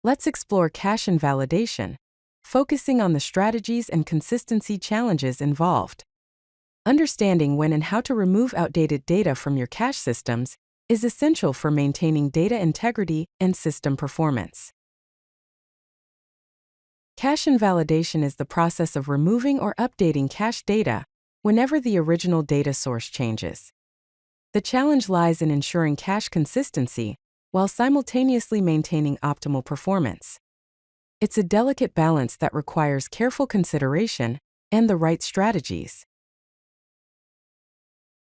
Let's explore cache invalidation, focusing on the strategies and consistency challenges involved. Understanding when and how to remove outdated data from your cache systems is essential for maintaining data integrity and system performance. Cache invalidation is the process of removing or updating cache data whenever the original data source changes. The challenge lies in ensuring cache consistency while simultaneously maintaining optimal performance. It's a delicate balance that requires careful consideration and the right strategies.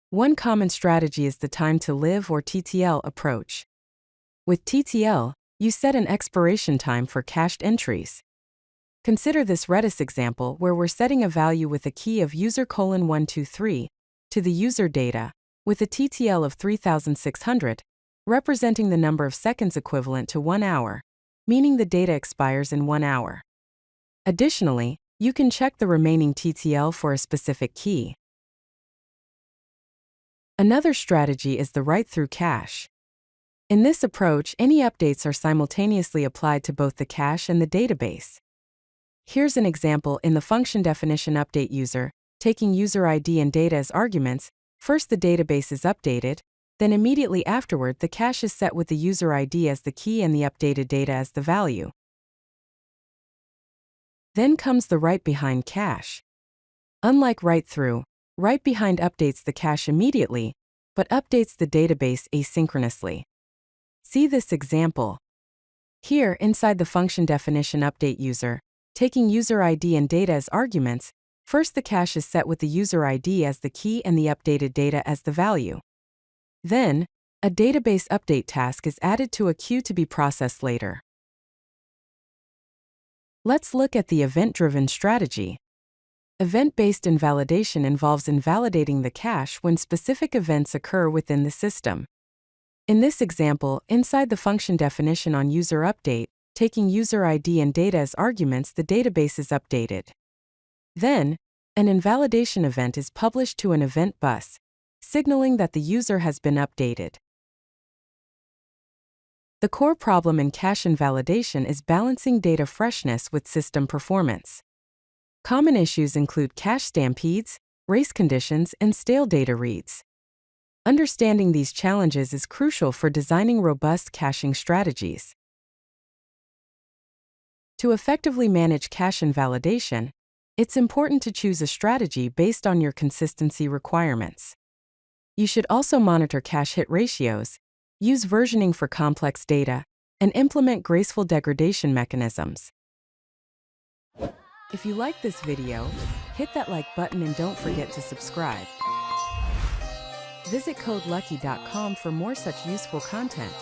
One common strategy is the time to live or TTL approach. With TTL, you set an expiration time for cached entries. Consider this Redis example where we're setting a value with a key of user:123 to the user data with a TTL of 3600, representing the number of seconds equivalent to 1 hour, meaning the data expires in 1 hour. Additionally, you can check the remaining TTL for a specific key. Another strategy is the write-through cache. In this approach, any updates are simultaneously applied to both the cache and the database. Here's an example in the function definition update user, taking user ID and data as arguments. First the database is updated, then immediately afterward the cache is set with the user ID as the key and the updated data as the value. Then comes the write-behind cache. Unlike write-through, write-behind updates the cache immediately, but updates the database asynchronously. See this example. Here, inside the function definition update user, taking user ID and data as arguments, first the cache is set with the user ID as the key and the updated data as the value. Then, a database update task is added to a queue to be processed later. Let's look at the event-driven strategy. Event-based invalidation involves invalidating the cache when specific events occur within the system. In this example, inside the function definition on user update, taking user ID and data as arguments, the database is updated. Then, an invalidation event is published to an event bus, signaling that the user has been updated. The core problem in cache invalidation is balancing data freshness with system performance. Common issues include cache stampedes, race conditions, and stale data reads. Understanding these challenges is crucial for designing robust caching strategies. To effectively manage cache invalidation, it's important to choose a strategy based on your consistency requirements. You should also monitor cache hit ratios, use versioning for complex data, and implement graceful degradation mechanisms. If you like this video, hit that like button and don't forget to subscribe. Visit CodeLucky.com for more such useful content.